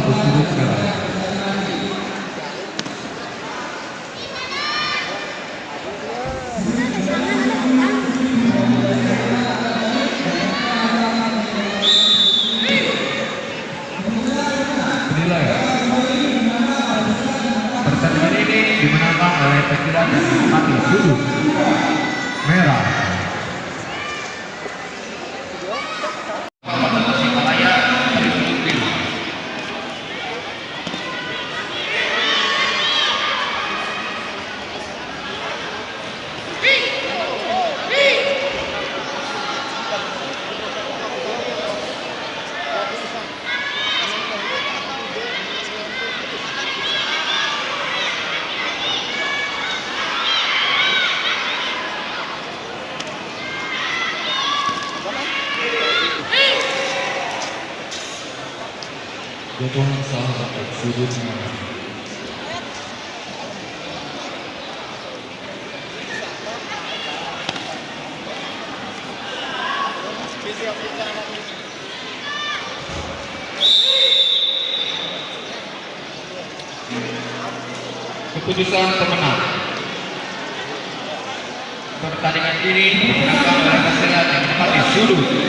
untuk sudut merah. Pertandingan ini dimenangkan oleh pekilat dan mati sudut merah. Jokohan salah sudut merah. Keputusan pemenang pertandingan ini dimenangkan oleh pekilat yang mati sudut